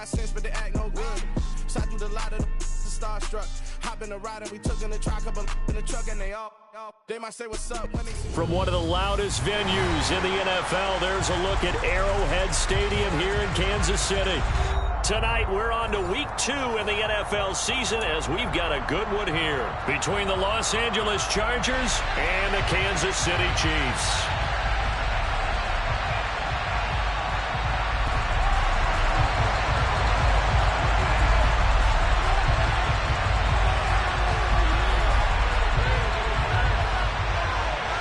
got sense, but they act no good. Shot through the lot of the starstruck. Hop in the ride and we took in the truck, couple in the truck, and they might say what's up when they see. From one of the loudest venues in the NFL, there's a look at Arrowhead Stadium here in Kansas City. Tonight, we're on to week 2 in the NFL season as we've got a good one here between the Los Angeles Chargers and the Kansas City Chiefs.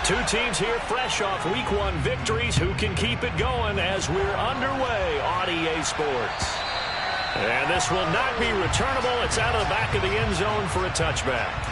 Two teams here fresh off Week 1 victories. Who can keep it going as we're underway on EA Sports? And this will not be returnable. It's out of the back of the end zone for a touchback.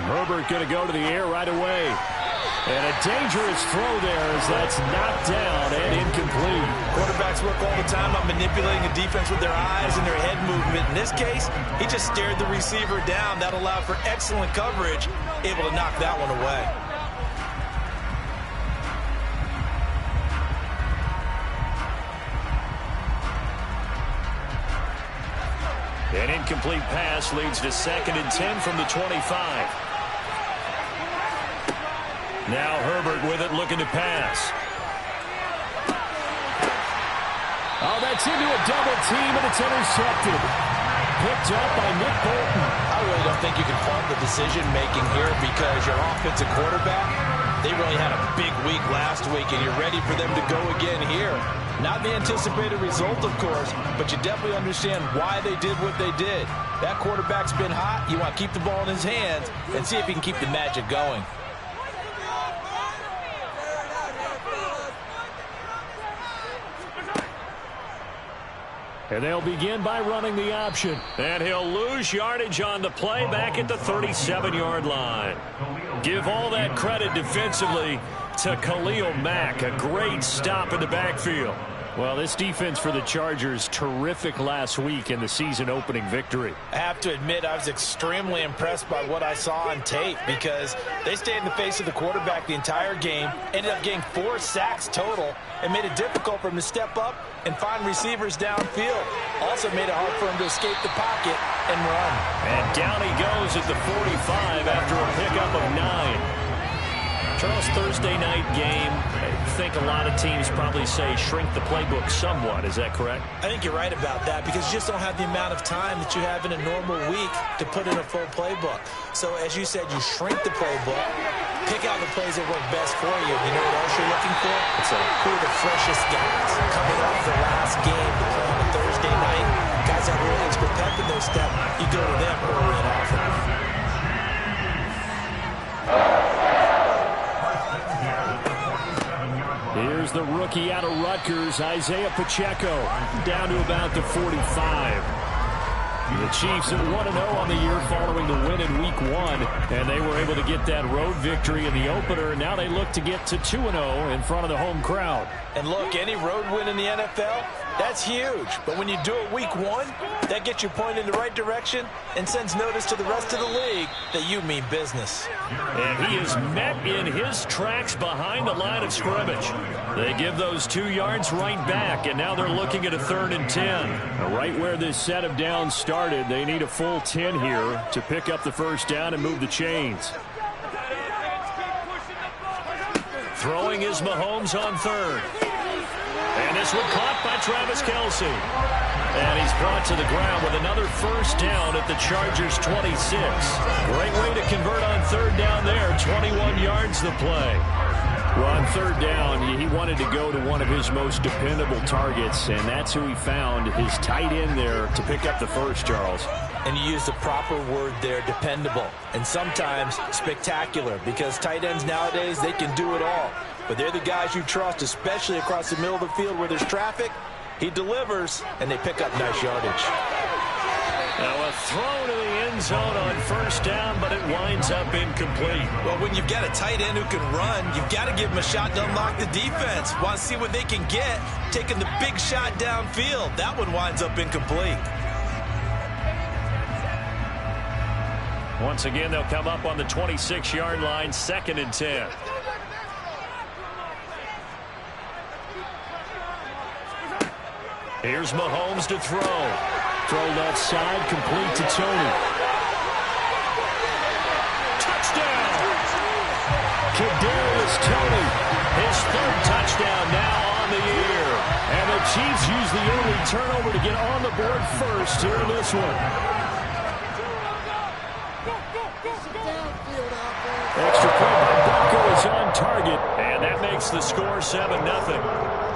Herbert going to go to the air right away. And a dangerous throw there as that's knocked down and incomplete. Quarterbacks work all the time on manipulating the defense with their eyes and their head movement. In this case, he just stared the receiver down. That allowed for excellent coverage, able to knock that one away. An incomplete pass leads to 2nd and 10 from the 25. Now Herbert with it, looking to pass. Oh, that's into a double team, and it's intercepted. Picked up by Nick Bolton. I really don't think you can fault the decision-making here because your offensive quarterback, they really had a big week last week, and you're ready for them to go again here. Not the anticipated result, of course, but you definitely understand why they did what they did. That quarterback's been hot. You want to keep the ball in his hands and see if he can keep the magic going. And they'll begin by running the option. And he'll lose yardage on the play back at the 37-yard line. Give all that credit defensively to Khalil Mack. A great stop in the backfield. Well, this defense for the Chargers, terrific last week in the season-opening victory. I have to admit, I was extremely impressed by what I saw on tape because they stayed in the face of the quarterback the entire game, ended up getting 4 sacks total, and made it difficult for him to step up and find receivers downfield. Also made it hard for him to escape the pocket and run. And down he goes at the 45 after a pickup of 9. Charles, Thursday night game, I think a lot of teams probably say shrink the playbook somewhat. Is that correct? I think you're right about that because you just don't have the amount of time that you have in a normal week to put in a full playbook. So as you said, you shrink the playbook, pick out the plays that work best for you. You know what else you're looking for? Who are the freshest guys coming off the last game to play on a Thursday night? Guys that have a little extra pep in their step, you go to them early and often. Here's the rookie out of Rutgers, Isaiah Pacheco, down to about the 45. The Chiefs at 1-0 on the year following the win in Week 1, and they were able to get that road victory in the opener, and now they look to get to 2-0 in front of the home crowd. And look, any road win in the NFL, that's huge. But when you do it Week 1, that gets you pointed in the right direction and sends notice to the rest of the league that you mean business. And he is met in his tracks behind the line of scrimmage. They give those 2 yards right back, and now they're looking at a 3rd and 10. Right where this set of downs started, they need a full 10 here to pick up the first down and move the chains. Throwing is Mahomes on 3rd. And this one caught by Travis Kelce. And he's brought to the ground with another first down at the Chargers' 26. Great way to convert on 3rd down there. 21 yards the play. Well, on 3rd down, he wanted to go to one of his most dependable targets, and that's who he found, his tight end there, to pick up the first, Charles. And you use the proper word there, dependable, and sometimes spectacular, because tight ends nowadays, they can do it all. But they're the guys you trust, especially across the middle of the field where there's traffic. He delivers, and they pick up nice yardage. Now a throw to the end zone on first down, but it winds up incomplete. Well, when you've got a tight end who can run, you've got to give him a shot to unlock the defense. Want to see what they can get, taking the big shot downfield. That one winds up incomplete. Once again, they'll come up on the 26-yard line, 2nd and 10. Here's Mahomes to throw. Throw left side, complete to Tony. Touchdown! Kadarius Toney, his 3rd touchdown now on the year. And the Chiefs use the early turnover to get on the board first here in this one. Extra point by Bucko is on target, and that makes the score 7-0.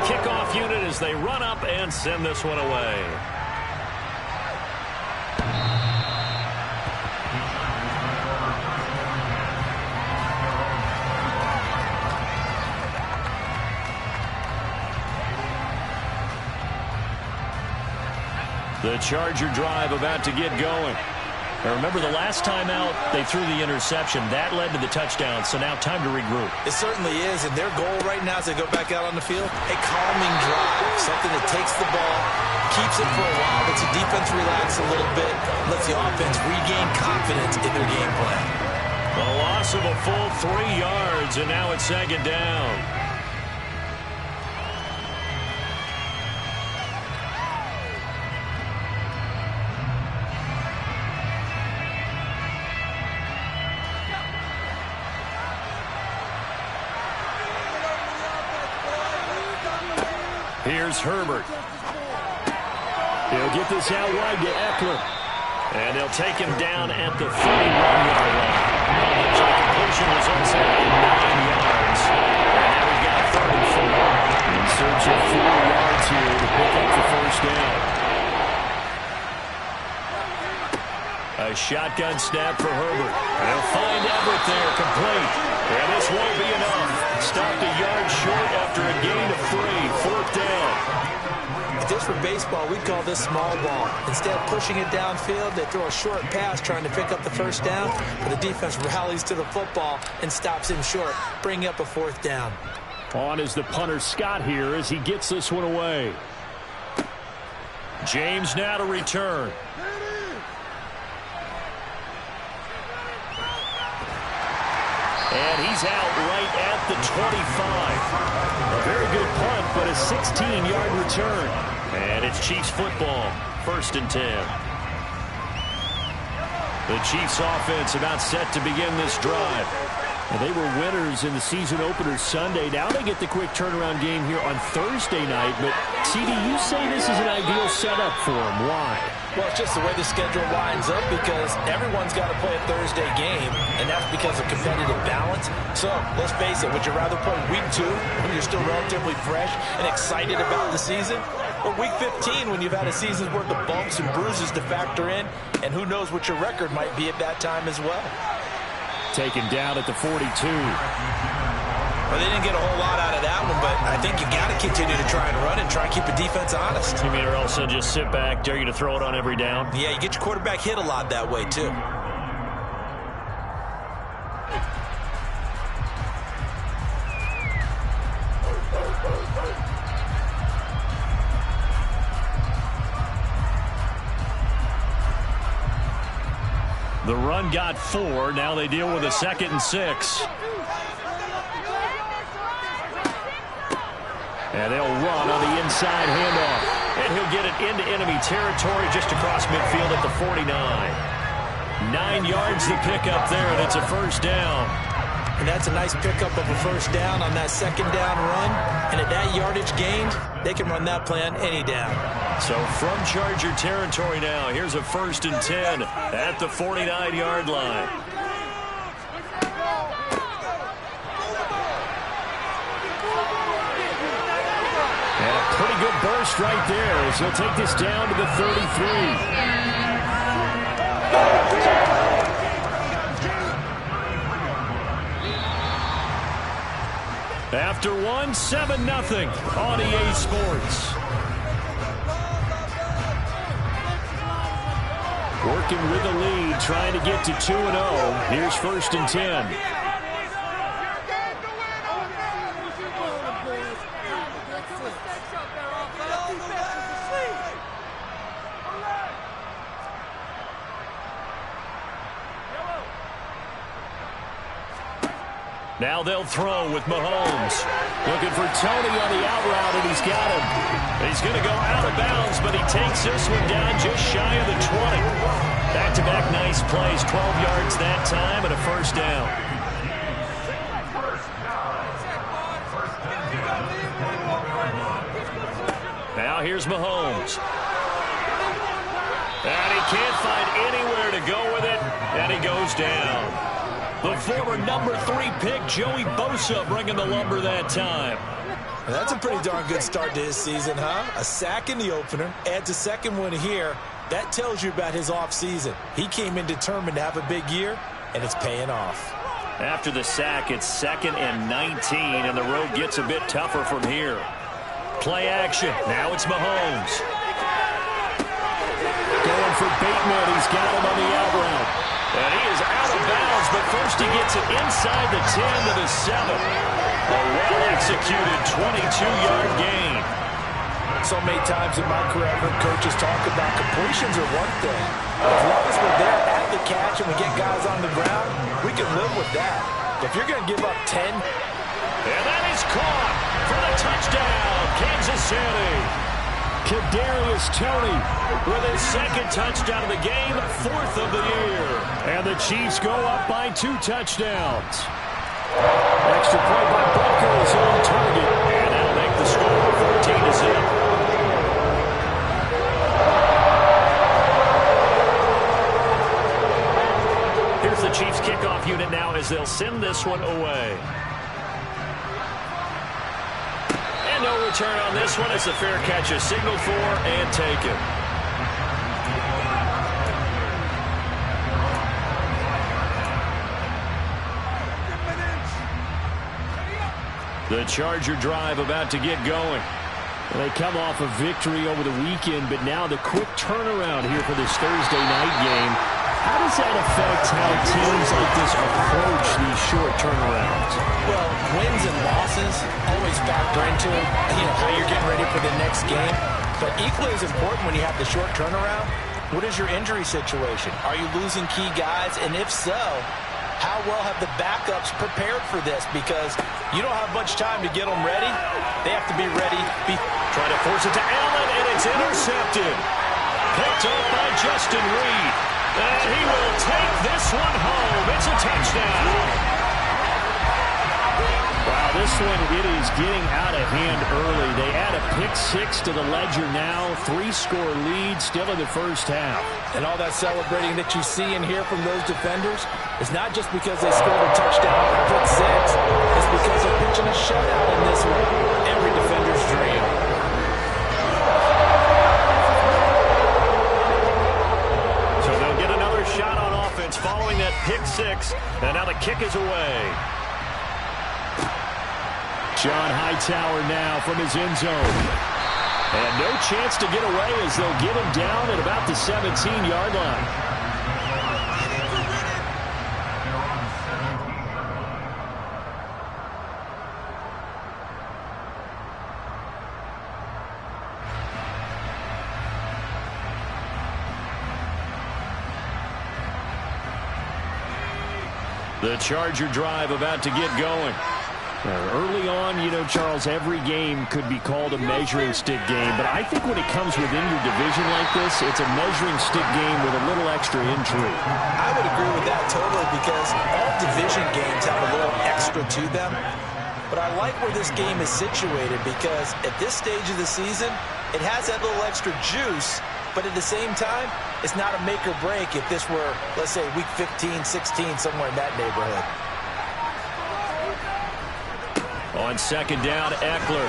Kickoff unit as they run up and send this one away. The Charger drive about to get going. Now remember, the last time out, they threw the interception. That led to the touchdown, so now time to regroup. It certainly is, and their goal right now as they go back out on the field, a calming drive, something that takes the ball, keeps it for a while, lets the defense relax a little bit, lets the offense regain confidence in their game plan. The loss of a full 3 yards, and now it's 2nd down. Here's Herbert. He'll get this out wide to Eckler. And they'll take him down at the 31-yard line. So the completion was also at 9 yards. And now we've got 3rd and 4. In search of 4 yards here to pick up the first down. A shotgun snap for Herbert. They'll find Everett there, complete. And this won't be enough. Stopped a yard short after a gain of 3. 4th down. Just for baseball, we'd call this small ball. Instead of pushing it downfield, they throw a short pass trying to pick up the first down, but the defense rallies to the football and stops him short, bringing up a 4th down. On is the punter Scott here as he gets this one away. James now to return. And he's out right at the 25. A very good punt, but a 16-yard return. And it's Chiefs football, 1st and 10. The Chiefs offense about set to begin this drive. And they were winners in the season opener Sunday. Now they get the quick turnaround game here on Thursday night. But, CD, you say this is an ideal setup for them. Why? Well, it's just the way the schedule lines up because everyone's got to play a Thursday game, and that's because of competitive balance. So, let's face it, would you rather play week 2 when you're still relatively fresh and excited about the season? Or week 15 when you've had a season's worth of bumps and bruises to factor in, and who knows what your record might be at that time as well. Taken down at the 42. Well, they didn't get a whole lot out of that one, but I think you got to continue to try and run and try and keep the defense honest. You mean or else they'll just sit back, dare you to throw it on every down? Yeah, you get your quarterback hit a lot that way, too. The run got 4. Now they deal with a 2nd and 6. And they'll run on the inside handoff. And he'll get it into enemy territory just across midfield at the 49. 9 yards to pick up there, and it's a first down. And that's a nice pickup of a first down on that 2nd down run. And at that yardage gained, they can run that play on any down. So from Charger territory now, here's a 1st and 10 at the 49-yard line. And a pretty good burst right there as he'll take this down to the 33. After 1, 7-0 on EA Sports. Working with the lead, trying to get to 2-0. Here's 1st and 10. Now they'll throw with Mahomes. Looking for Tony on the out route, and he's got him. He's going to go out of bounds, but he takes this one down just shy of the 20. Back-to-back nice plays, 12 yards that time, and a first down. Now here's Mahomes. And he can't find anywhere to go with it, and he goes down. The former number 3 pick, Joey Bosa, bringing the lumber that time. And that's a pretty darn good start to his season, huh? A sack in the opener, adds a 2nd one here. That tells you about his offseason. He came in determined to have a big year, and it's paying off. After the sack, it's 2nd and 19, and the road gets a bit tougher from here. Play action. Now it's Mahomes. Going for Bateman. He's got him on the out route. And he is out of bounds, but first he gets it inside the 10 to the 7. A well-executed 22-yard gain. So many times in my career, I've heard coaches talk about completions are one thing. As long as we're there at the catch and we get guys on the ground, we can live with that. If you're going to give up 10. And that is caught for the touchdown, Kansas City. Kadarius Toney with his 2nd touchdown of the game, 4th of the year. And the Chiefs go up by 2 touchdowns. Extra play by Butker is on target. And that'll make the score 14-0. Here's the Chiefs kickoff unit now as they'll send this one away. No return on this one as the fair catch is signaled for and taken. The Charger drive about to get going. They come off a victory over the weekend, but now the quick turnaround here for this Thursday night game. How does that affect how teams like this approach these short turnarounds? Well, wins and losses always factor into how you're getting ready for the next game. But equally as important when you have the short turnaround, what is your injury situation? Are you losing key guys? And if so, how well have the backups prepared for this? Because you don't have much time to get them ready. They have to be ready. Trying to force it to Allen, and it's intercepted. Picked up by Justin Reed. And he will take this one home. It's a touchdown. Wow, this one, it is getting out of hand early. They add a pick 6 to the ledger now. 3-score lead still in the first half. And all that celebrating that you see and hear from those defenders is not just because they scored a touchdown or pick 6. It's because they're pitching a shutout in this one. Every defender's dream. points following that pick six. And now the kick is away. John Hightower now from his end zone. And no chance to get away as they'll get him down at about the 17-yard line. The Charger drive about to get going. Early on, you know, Charles, every game could be called a measuring stick game. But I think when it comes within your division like this, it's a measuring stick game with a little extra intrigue. I would agree with that totally because all division games have a little extra to them. But I like where this game is situated because at this stage of the season, it has that little extra juice. But at the same time, it's not a make or break if this were, let's say, week 15, 16, somewhere in that neighborhood. On second down, Eckler.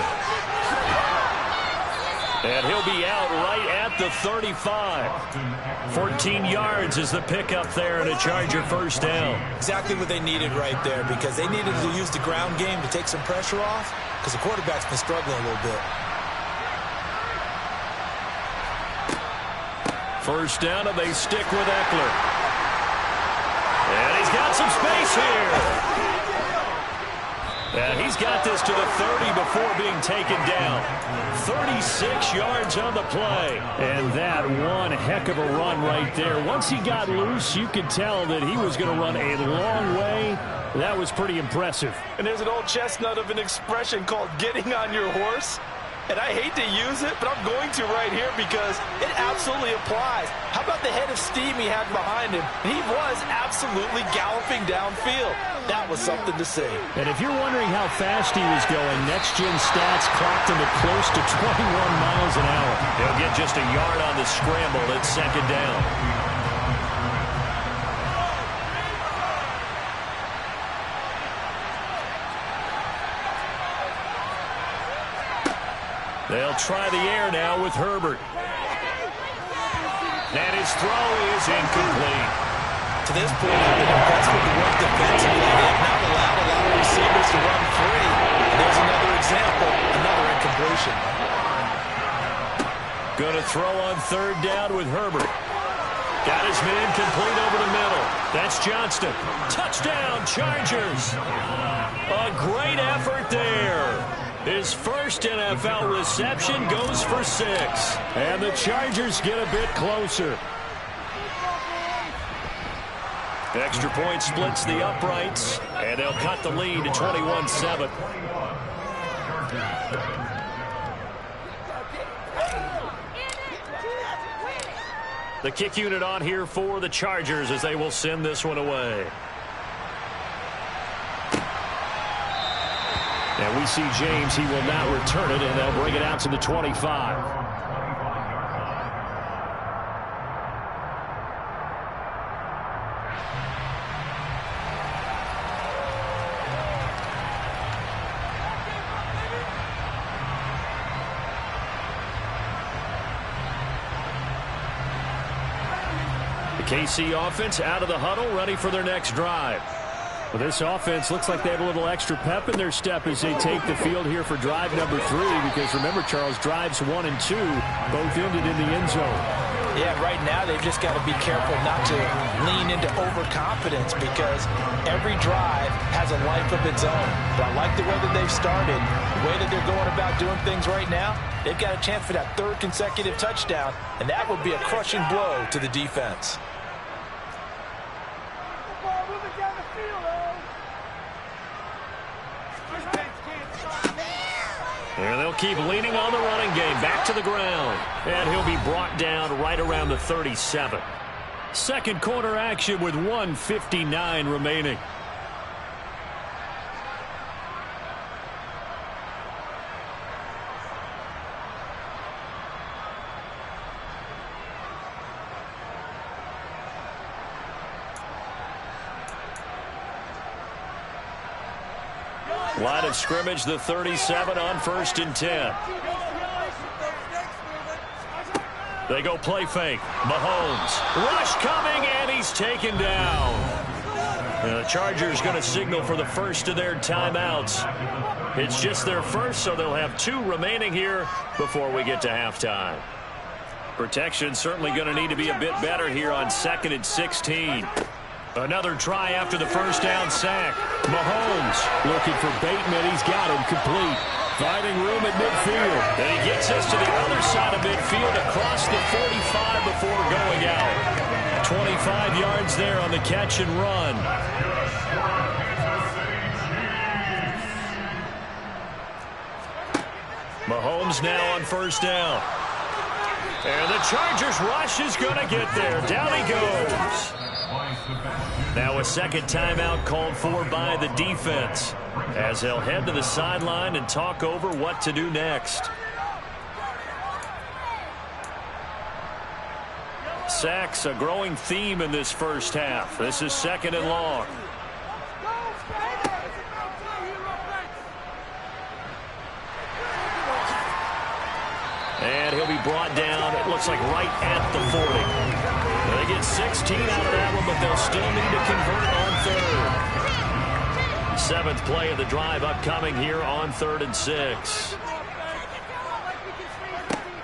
And he'll be out right at the 35. 14 yards is the pickup there and a Charger first down. Exactly what they needed right there because they needed to use the ground game to take some pressure off because the quarterback's been struggling a little bit. First down, and they stick with Eckler. And he's got some space here. And he's got this to the 30 before being taken down. 36 yards on the play. And that one heck of a run right there. Once he got loose, you could tell that he was going to run a long way. That was pretty impressive. And there's an old chestnut of an expression called getting on your horse. And I hate to use it, but I'm going to right here because it absolutely applies. How about the head of steam he had behind him? He was absolutely galloping downfield. That was something to see. And if you're wondering how fast he was going, Next Gen Stats clocked him at close to 21 miles an hour. He'll get just a yard on the scramble at second down. They'll try the air now with Herbert. And his throw is incomplete. To this point, I've been impressed with the work defensively. They have not allowed a lot of receivers to run free. And there's another example, another incompletion. Going to throw on third down with Herbert. Got his man complete over the middle. That's Johnston. Touchdown, Chargers. A great effort there. His first NFL reception goes for 6. And the Chargers get a bit closer. Extra point splits the uprights, and they'll cut the lead to 21-7. The kick unit on here for the Chargers as they will send this one away. And we see James, he will not return it, and they'll bring it out to the 25. The KC offense out of the huddle, ready for their next drive. Well, this offense looks like they have a little extra pep in their step as they take the field here for drive number 3. Because remember, Charles, drives 1 and 2 both ended in the end zone. Yeah, right now they've just got to be careful not to lean into overconfidence because every drive has a life of its own. But I like the way that they've started, the way that they're going about doing things right now. They've got a chance for that 3rd consecutive touchdown, and that would be a crushing blow to the defense. And they'll keep leaning on the running game. Back to the ground. And he'll be brought down right around the 37. Second quarter action with 1:59 remaining. Line of scrimmage, the 37 on 1st and 10. They go play fake. Mahomes. Rush coming, and he he's taken down. The Chargers going to signal for the first of their timeouts. It's just their first, so they'll have 2 remaining here before we get to halftime. Protection certainly going to need to be a bit better here on 2nd and 16. Another try after the first down sack. Mahomes looking for Bateman. He's got him complete. Finding room at midfield. And he gets us to the other side of midfield across the 45 before going out. 25 yards there on the catch and run. Mahomes now on first down. And the Chargers rush is going to get there. Down he goes. Now a second timeout called for by the defense, as they'll head to the sideline and talk over what to do next. Sacks, a growing theme in this first half. This is 2nd and long. And he'll be brought down, it looks like right at the 40. They get 16 out of that one, but they'll still need to convert on 3rd. 7th play of the drive upcoming here on 3rd and 6.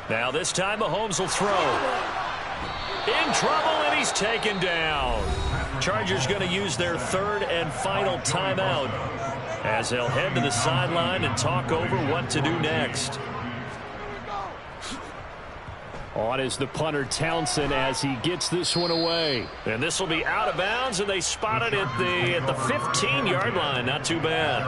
Now this time Mahomes will throw. In trouble, and he's taken down. Chargers going to use their 3rd and final timeout as they'll head to the sideline and talk over what to do next. On is the punter Townsend as he gets this one away. And this will be out of bounds, and they spot it at the 15-yard line. Not too bad.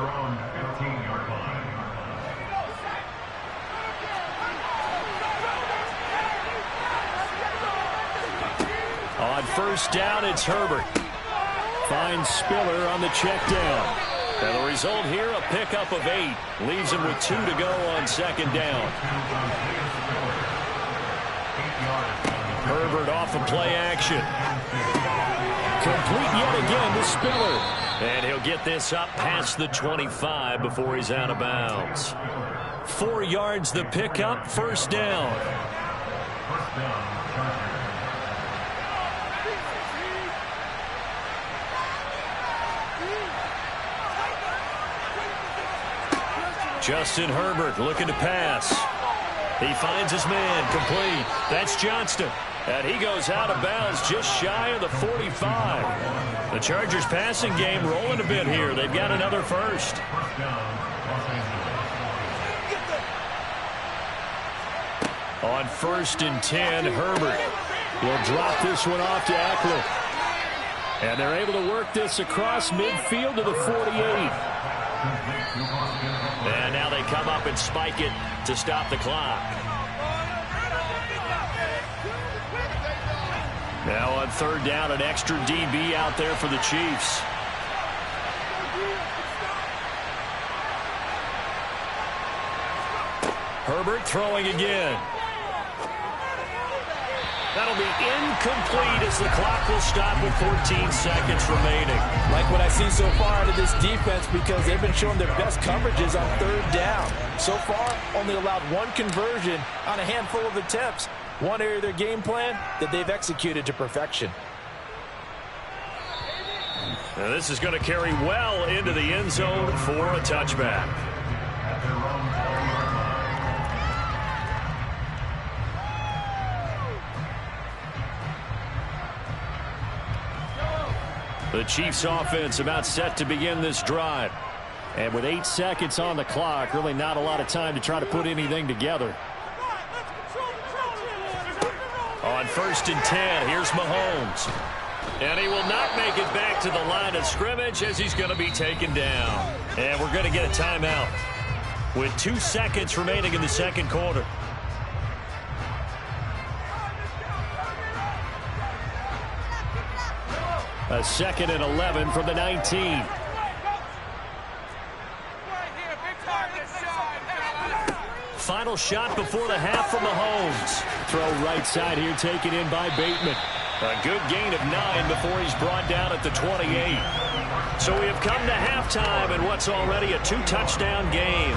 On first down, it's Herbert. Finds Spiller on the check down. And the result here, a pickup of 8. Leaves him with 2 to go on 2nd down. Herbert off of play action. Complete yet again to Spiller. And he'll get this up past the 25 before he's out of bounds. 4 yards the pickup, first down. Justin Herbert looking to pass. He finds his man, complete. That's Johnston. And he goes out of bounds just shy of the 45. The Chargers passing game rolling a bit here. They've got another first. On 1st and 10, Herbert will drop this one off to Eckler. And they're able to work this across midfield to the 48. And now they come up and spike it to stop the clock. Now on 3rd down, an extra DB out there for the Chiefs. Herbert throwing again. That'll be incomplete as the clock will stop with 14 seconds remaining. Like what I've seen so far out of this defense, because they've been showing their best coverages on 3rd down. So far, only allowed 1 conversion on a handful of attempts. One area of their game plan that they've executed to perfection. Now this is going to carry well into the end zone for a touchback. The Chiefs offense about set to begin this drive. And with 8 seconds on the clock, really not a lot of time to try to put anything together. On 1st and 10, here's Mahomes. And he will not make it back to the line of scrimmage as he's going to be taken down. And we're going to get a timeout with 2 seconds remaining in the 2nd quarter. A 2nd and 11 from the 19. Final shot before the half from Mahomes. Throw right side here, taken in by Bateman. A good gain of 9 before he's brought down at the 28. So we have come to halftime in what's already a 2-touchdown game.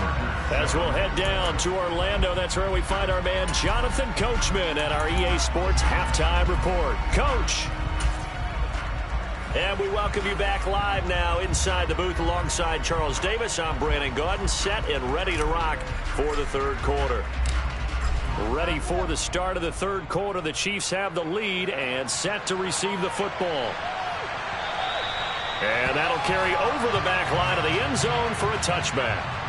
As we'll head down to Orlando, that's where we find our man Jonathan Coachman at our EA Sports Halftime Report. Coach. And we welcome you back live now inside the booth alongside Charles Davis. I'm Brandon Gaudin, set and ready to rock for the third quarter. Ready for the start of the third quarter. The Chiefs have the lead and set to receive the football. And that'll carry over the back line of the end zone for a touchback.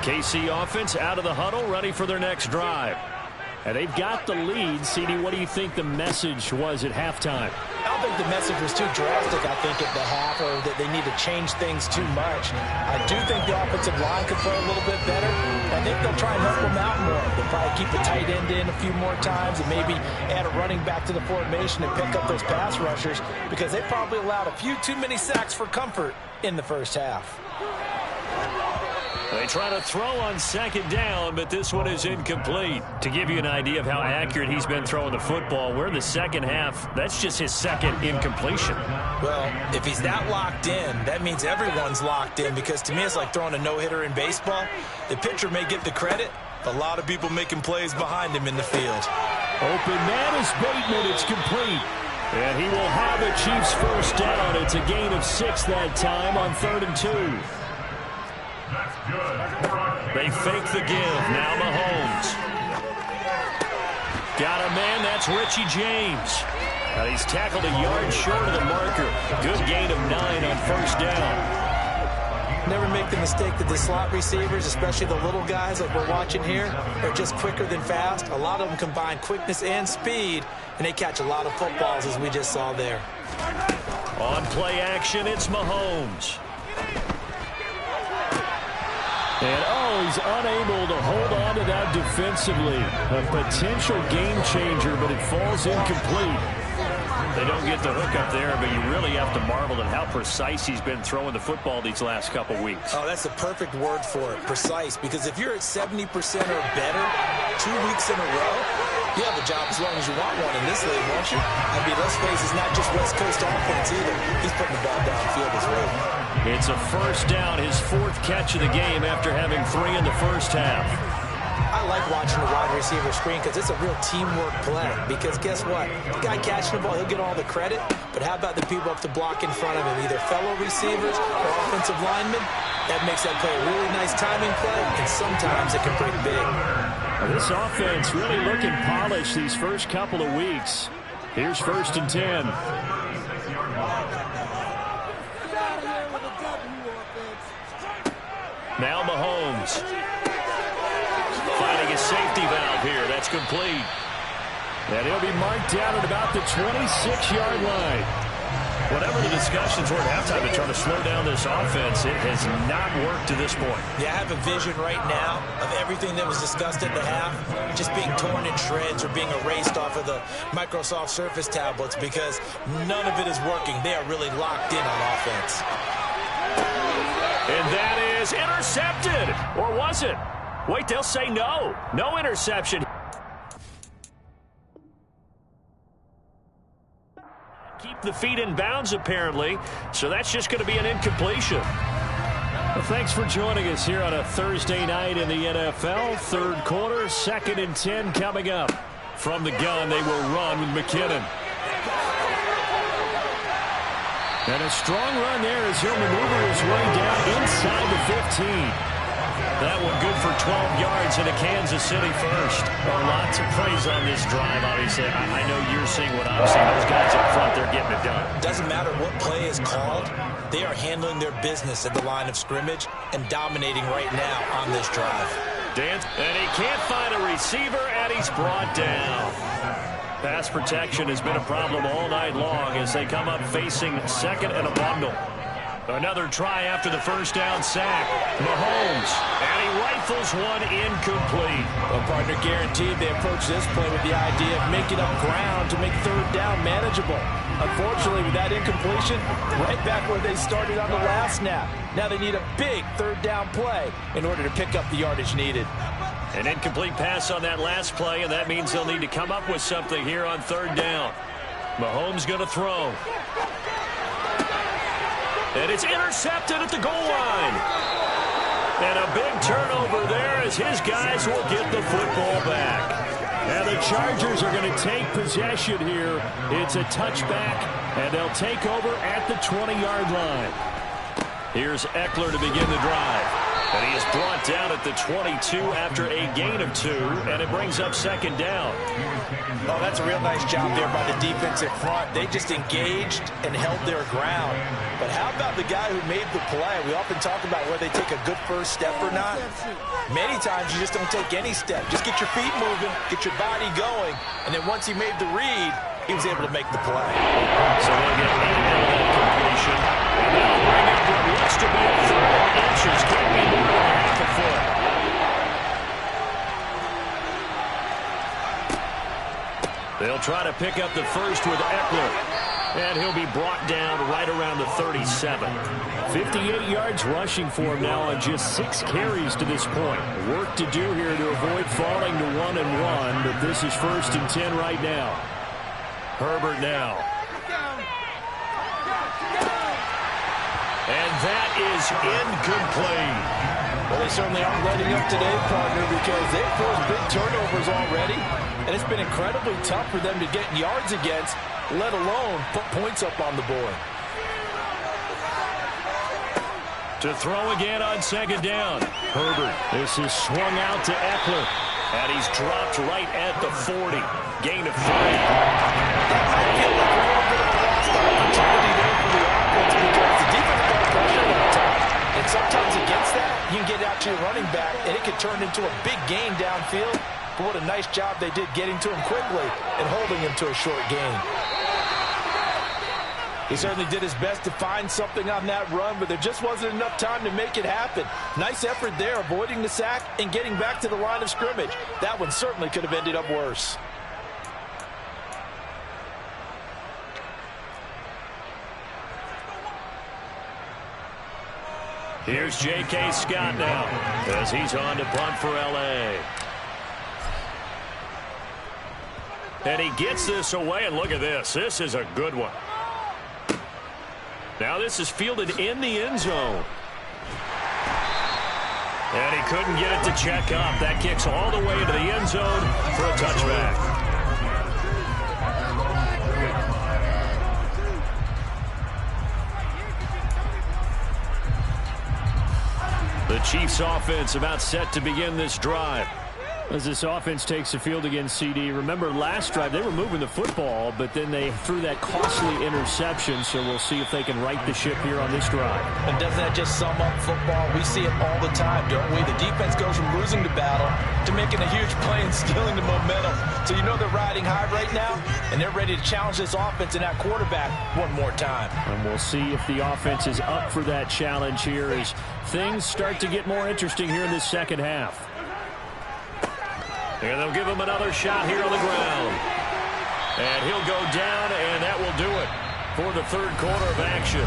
KC offense out of the huddle, ready for their next drive. And they've got the lead. CD, what do you think the message was at halftime? I don't think the message was too drastic, I think, at the half, or that they need to change things too much. I do think the offensive line could play a little bit better. I think they'll try and help them out more. They'll probably keep a tight end in a few more times and maybe add a running back to the formation and pick up those pass rushers, because they probably allowed a few too many sacks for comfort in the first half. They try to throw on second down, but this one is incomplete. To give you an idea of how accurate he's been throwing the football, we're in the second half. That's just his second incompletion. Well, if he's that locked in, that means everyone's locked in, because to me it's like throwing a no-hitter in baseball. The pitcher may get the credit, but a lot of people making plays behind him in the field. Open man is Bateman. It's complete. And he will have a Chiefs first down. It's a gain of 6 that time on 3rd and 2. They fake the give. Now Mahomes. Got a man. That's Richie James. And he's tackled a yard short of the marker. Good gain of 9 on first down. Never make the mistake that the slot receivers, especially the little guys like we're watching here, are just quicker than fast. A lot of them combine quickness and speed, and they catch a lot of footballs, as we just saw there. On play action, it's Mahomes. And, he's unable to hold on to that defensively. A potential game changer, but it falls incomplete. They don't get the hook up there, but you really have to marvel at how precise he's been throwing the football these last couple weeks. Oh, that's the perfect word for it, precise, because if you're at 70% or better 2 weeks in a row, you have a job as long as you want one in this league, won't you? I mean, let's face it, it's not just West Coast offense either. He's putting the ball downfield as well. It's a first down, his 4th catch of the game after having 3 in the first half. I like watching the wide receiver screen because it's a real teamwork play. Because guess what? The guy catching the ball, he'll get all the credit. But how about the people up to block in front of him, either fellow receivers or offensive linemen? That makes that play a really nice timing play, and sometimes it can break big. Well, this offense really looking polished these first couple of weeks. Here's 1st and 10. Now Mahomes. Finding a safety valve here. That's complete. And he'll be marked down at about the 26-yard line. Whatever the discussions were at halftime to try to slow down this offense, it has not worked to this point. Yeah, I have a vision right now of everything that was discussed at the half just being torn in shreds or being erased off of the Microsoft Surface tablets, because none of it is working. They are really locked in on offense. And that is intercepted. Or was it? Wait, they'll say no. No interception. Keep the feet in bounds, apparently. So that's just going to be an incompletion. Well, thanks for joining us here on a Thursday night in the NFL. Third quarter, 2nd and 10 coming up. From the gun, they will run with McKinnon. And a strong run there as he'll maneuver his way down inside the 15. That one good for 12 yards and a Kansas City first. Well, lots of praise on this drive, obviously. I know you're seeing what I'm seeing. Those guys up front, they're getting it done. Doesn't matter what play is called. They are handling their business at the line of scrimmage and dominating right now on this drive. And he can't find a receiver, and he's brought down. Pass protection has been a problem all night long as they come up facing 2nd and a bundle. Another try after the first down sack. Mahomes, and he rifles one incomplete. Well, partner, guaranteed they approach this play with the idea of making up ground to make third down manageable. Unfortunately, with that incompletion, right back where they started on the last snap. Now they need a big third down play in order to pick up the yardage needed. An incomplete pass on that last play, and that means they'll need to come up with something here on third down. Mahomes going to throw. And it's intercepted at the goal line. And a big turnover there as his guys will get the football back. And the Chargers are going to take possession here. It's a touchback, and they'll take over at the 20-yard line. Here's Eckler to begin the drive. And he is brought down at the 22 after a gain of 2, and it brings up second down. Oh, that's a real nice job there by the defensive front. They just engaged and held their ground. But how about the guy who made the play? We often talk about whether they take a good first step or not. Many times you just don't take any step. Just get your feet moving, get your body going, and then once he made the read, he was able to make the play. So they'll get 8 out of that completion. And they'll bring up what looks to be a 3rd inches. Can't be more than half a foot. They'll try to pick up the first with Eckler. And he'll be brought down right around the 37. 58 yards rushing for him now on just 6 carries to this point. Work to do here to avoid falling to 1-1, but this is 1st and 10 right now. Herbert now. And that is incomplete. Well, they certainly aren't letting up today, partner, because they've forced big turnovers already, and it's been incredibly tough for them to get yards against, let alone put points up on the board. To throw again on second down. Herbert. This is swung out to Eckler. And he's dropped right at the 40. Gain of 3. That might feel like a little bit of a lost opportunity there for the offense because the defense got pressure at the time. And sometimes against that, you can get out to your running back, and it can turn into a big gain downfield. But what a nice job they did getting to him quickly and holding him to a short gain. He certainly did his best to find something on that run, but there just wasn't enough time to make it happen. Nice effort there, avoiding the sack and getting back to the line of scrimmage. That one certainly could have ended up worse. Here's J.K. Scott now as he's on to punt for L.A. And he gets this away, and look at this. This is a good one. Now this is fielded in the end zone. And he couldn't get it to check up. That kicks all the way into the end zone for a touchback. The Chiefs offense about set to begin this drive. As this offense takes the field against CD, remember last drive they were moving the football, but then they threw that costly interception, so we'll see if they can right the ship here on this drive. And doesn't that just sum up football? We see it all the time, don't we? The defense goes from losing the battle to making a huge play and stealing the momentum. So you know they're riding high right now, and they're ready to challenge this offense and that quarterback one more time. And we'll see if the offense is up for that challenge here as things start to get more interesting here in this second half. And they'll give him another shot here on the ground. And he'll go down, and that will do it for the third quarter of action.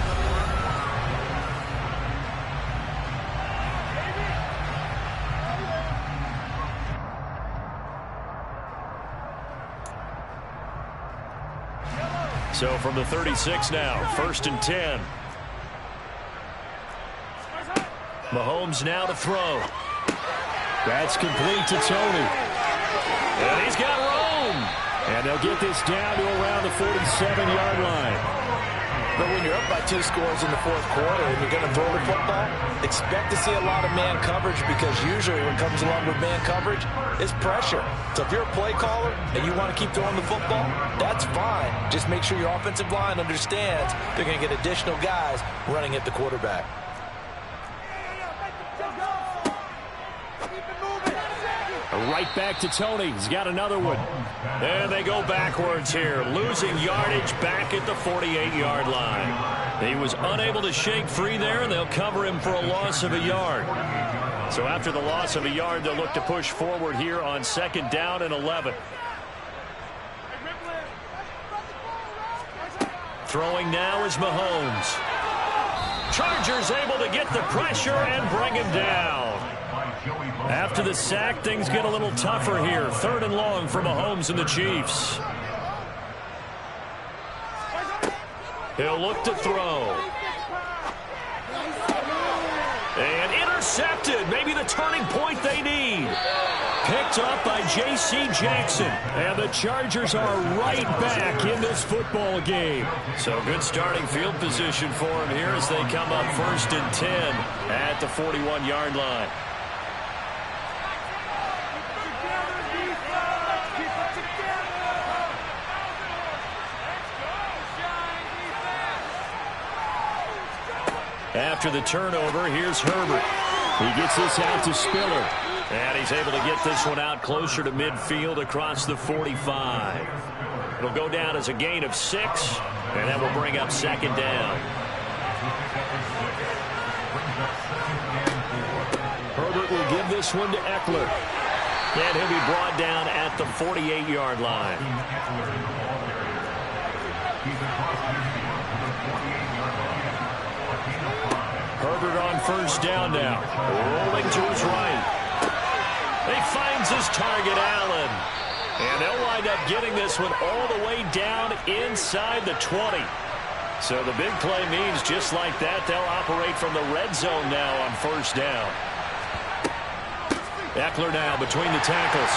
So from the 36 now, 1st and 10. Mahomes now to throw. That's complete to Tony. And he's got room. And they'll get this down to around the 47-yard line. But when you're up by 2 scores in the fourth quarter and you're going to throw the football, expect to see a lot of man coverage because usually what comes along with man coverage is pressure. So if you're a play caller and you want to keep throwing the football, that's fine. Just make sure your offensive line understands they're going to get additional guys running at the quarterback. Right back to Tony. He's got another one. And they go backwards here, losing yardage back at the 48-yard line. He was unable to shake free there, and they'll cover him for a loss of a yard. So after the loss of a yard, they'll look to push forward here on 2nd down and 11. Throwing now is Mahomes. Chargers able to get the pressure and bring him down. After the sack, things get a little tougher here. 3rd and long for Mahomes and the Chiefs. He'll look to throw. And intercepted. Maybe the turning point they need. Picked up by J.C. Jackson. And the Chargers are right back in this football game. So good starting field position for him here as they come up 1st and 10 at the 41-yard line. After the turnover, here's Herbert. He gets this out to Spiller. And he's able to get this one out closer to midfield across the 45. It'll go down as a gain of 6, and that will bring up 2nd down. Herbert will give this one to Eckler. And he'll be brought down at the 48-yard line. Herbert on 1st down now. Rolling to his right. He finds his target, Allen. And they'll wind up getting this one all the way down inside the 20. So the big play means just like that, they'll operate from the red zone now on 1st down. Eckler now between the tackles.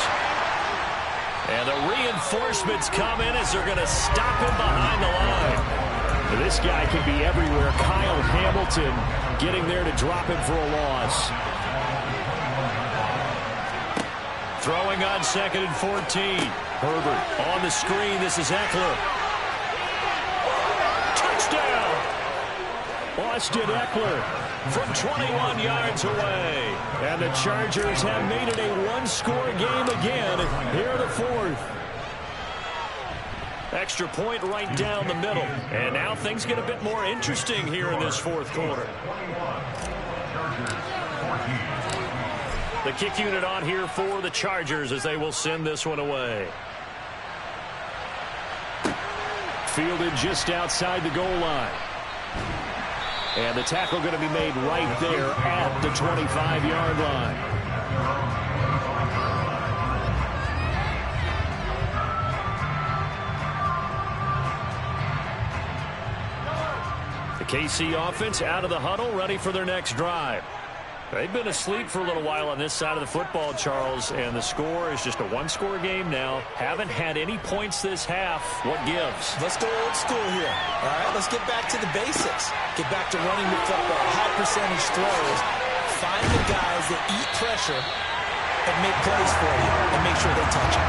And the reinforcements come in as they're going to stop him behind the line. This guy can be everywhere. Kyle Hamilton getting there to drop him for a loss. Throwing on 2nd and 14. Herbert on the screen. This is Eckler. Touchdown! Austin Eckler from 21 yards away. And the Chargers have made it a one-score game again here in the 4th. Extra point right down the middle. And now things get a bit more interesting here in this 4th quarter. The kick unit on here for the Chargers as they will send this one away. Fielded just outside the goal line. And the tackle going to be made right there at the 25-yard line. The KC offense out of the huddle, ready for their next drive. They've been asleep for a little while on this side of the football, Charles, and the score is just a one-score game now. Haven't had any points this half. What gives? Let's go old school here. All right, let's get back to the basics. Get back to running the football, high percentage throws. Find the guys that eat pressure and make plays for you and make sure they touch it.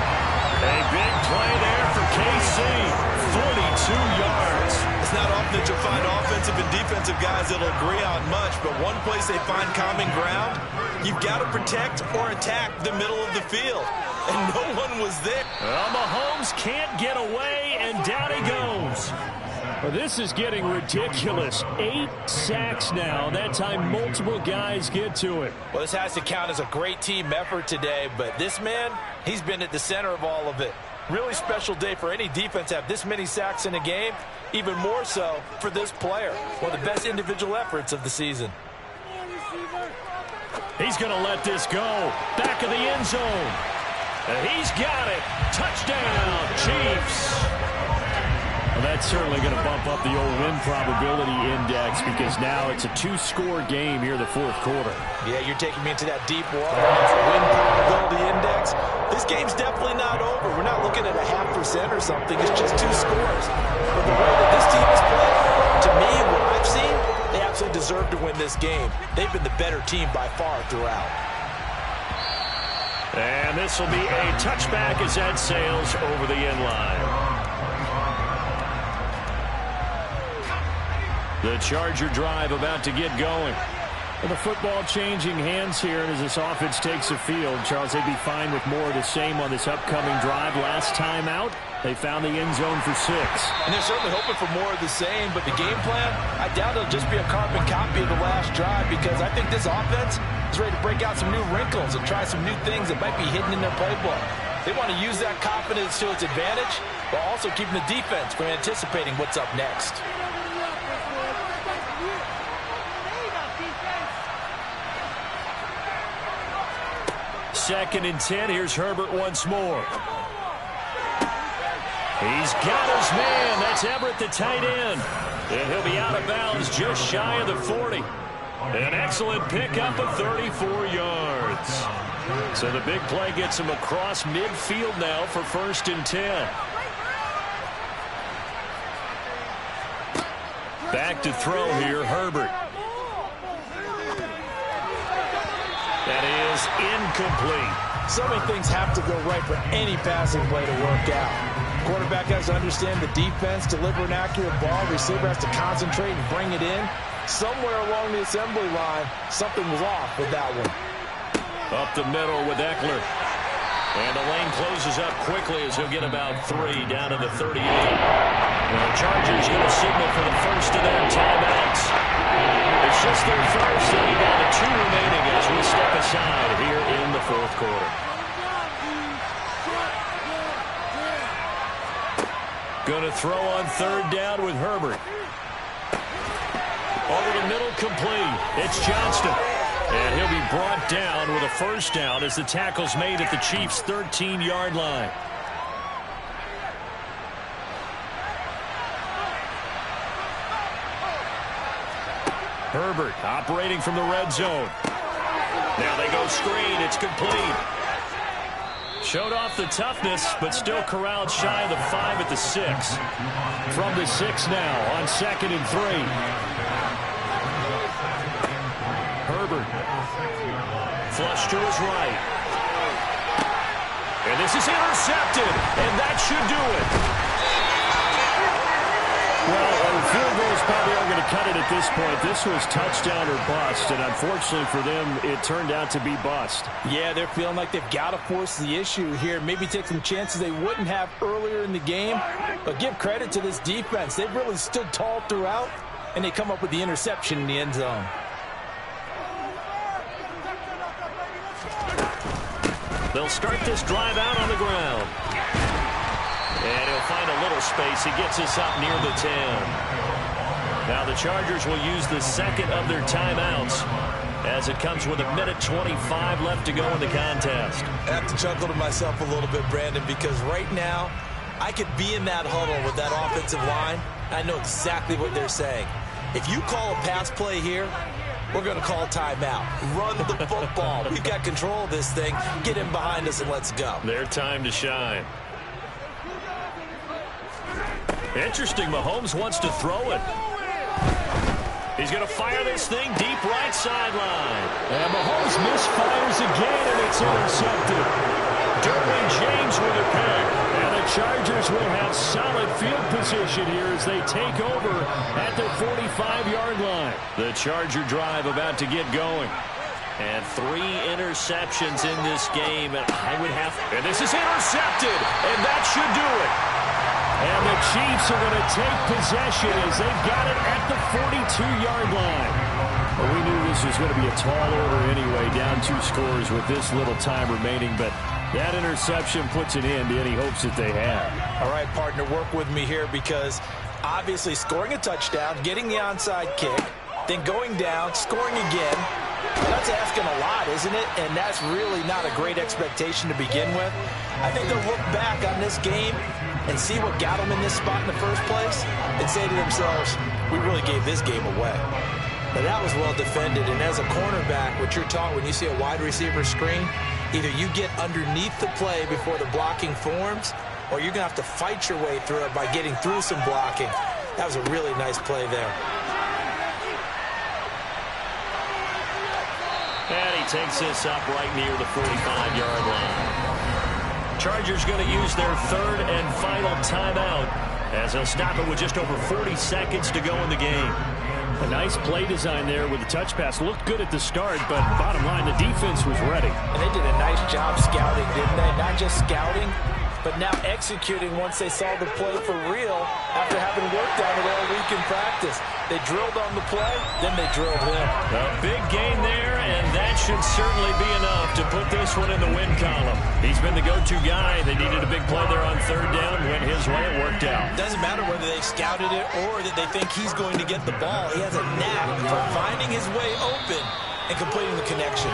A big play there for KC. 42 yards. It's not often that you'll find offensive and defensive guys that'll agree on much, but one place they find common ground, you've got to protect or attack the middle of the field. And no one was there. Well, Mahomes can't get away, and down he goes. Well, this is getting ridiculous. 8 sacks now. That time multiple guys get to it. Well, this has to count as a great team effort today, but this man, he's been at the center of all of it. Really special day for any defense to have this many sacks in a game, even more so for this player. One of the best individual efforts of the season. He's going to let this go. Back of the end zone. He's got it. Touchdown, Chiefs. Well, that's certainly going to bump up the old win probability index because now it's a 2-score game here in the 4th quarter. Yeah, you're taking me into that deep water. Win probability index. This game's definitely not over. We're not looking at a 0.5% or something. It's just 2 scores. But the way that this team has played, to me, what I've seen, they absolutely deserve to win this game. They've been the better team by far throughout. And this will be a touchback as that sails over the end line. The Charger drive about to get going. And the football changing hands here as this offense takes the field. Charles, they'd be fine with more of the same on this upcoming drive. Last time out, they found the end zone for 6. And they're certainly hoping for more of the same, but the game plan, I doubt it'll just be a carbon copy of the last drive, because I think this offense is ready to break out some new wrinkles and try some new things that might be hidden in their playbook. They want to use that confidence to its advantage, while also keeping the defense from anticipating what's up next. Second and 10. Here's Herbert once more. He's got his man. That's Everett, the tight end. And he'll be out of bounds just shy of the 40. An excellent pickup of 34 yards. So the big play gets him across midfield now for 1st and 10. Back to throw here, Herbert. That is incomplete. So many things have to go right for any passing play to work out. Quarterback has to understand the defense, deliver an accurate ball. Receiver has to concentrate and bring it in. Somewhere along the assembly line, something was off with that one. Up the middle with Eckler. And the lane closes up quickly as he'll get about 3 down to the 38. And the Chargers going to signal for the first of their timeouts. It's just their first, and we got 2 remaining as we step aside here in the 4th quarter. Going to throw on 3rd down with Herbert. Over the middle, complete. It's Johnston. And he'll be brought down with a 1st down as the tackle's made at the Chiefs' 13-yard line. Herbert operating from the red zone. Now they go screen. It's complete. Showed off the toughness, but still corralled shy of the 5 at the 6. From the 6 now on 2nd and 3. Herbert. Flush to his right. And this is intercepted, and that should do it. Well, field goals probably aren't going to cut it at this point. This was touchdown or bust, and unfortunately for them, it turned out to be bust. Yeah, they're feeling like they've got to force the issue here. Maybe take some chances they wouldn't have earlier in the game. But give credit to this defense. They've really stood tall throughout, and they come up with the interception in the end zone. They'll start this drive out on the ground. And he'll find a little space. He gets us up near the 10. Now the Chargers will use the 2nd of their timeouts as it comes with 1:25 left to go in the contest. I have to chuckle to myself a little bit, Brandon, because right now I could be in that huddle with that offensive line. I know exactly what they're saying. If you call a pass play here, we're going to call timeout. Run the football. We've got control of this thing. Get in behind us and let's go. Their time to shine. Interesting, Mahomes wants to throw it. He's going to fire this thing deep right sideline. And Mahomes misfires again, and it's intercepted. Derwin James with a pick. And the Chargers will have solid field position here as they take over at their 45-yard line. The Charger drive about to get going. And 3 interceptions in this game. And this is intercepted, and that should do it. And the Chiefs are going to take possession as they've got it at the 42-yard line. Well, we knew this was going to be a tall order anyway, down 2 scores with this little time remaining, but that interception puts an end to any hopes that they have. All right, partner, work with me here because obviously scoring a touchdown, getting the onside kick, then going down, scoring again, that's asking a lot, isn't it? And that's really not a great expectation to begin with. I think they'll look back on this game and see what got them in this spot in the first place and say to themselves, we really gave this game away. But that was well defended, and as a cornerback, what you're taught when you see a wide receiver screen, either you get underneath the play before the blocking forms, or you're going to have to fight your way through it by getting through some blocking. That was a really nice play there. And he takes this up right near the 45-yard line. Chargers going to use their 3rd and final timeout as they'll stop it with just over 40 seconds to go in the game. A nice play design there with the touch pass. Looked good at the start, but bottom line, the defense was ready. And they did a nice job scouting, didn't they? Not just scouting, but now executing once they saw the play for real after having worked on it all week in practice. They drilled on the play, then they drilled him. A big gain there, and that should certainly be enough to put this one in the win column. He's been the go-to guy. They needed a big play there on third down. Went his way. It worked out. Doesn't matter whether they scouted it or that they think he's going to get the ball. He has a knack for finding his way open and completing the connection.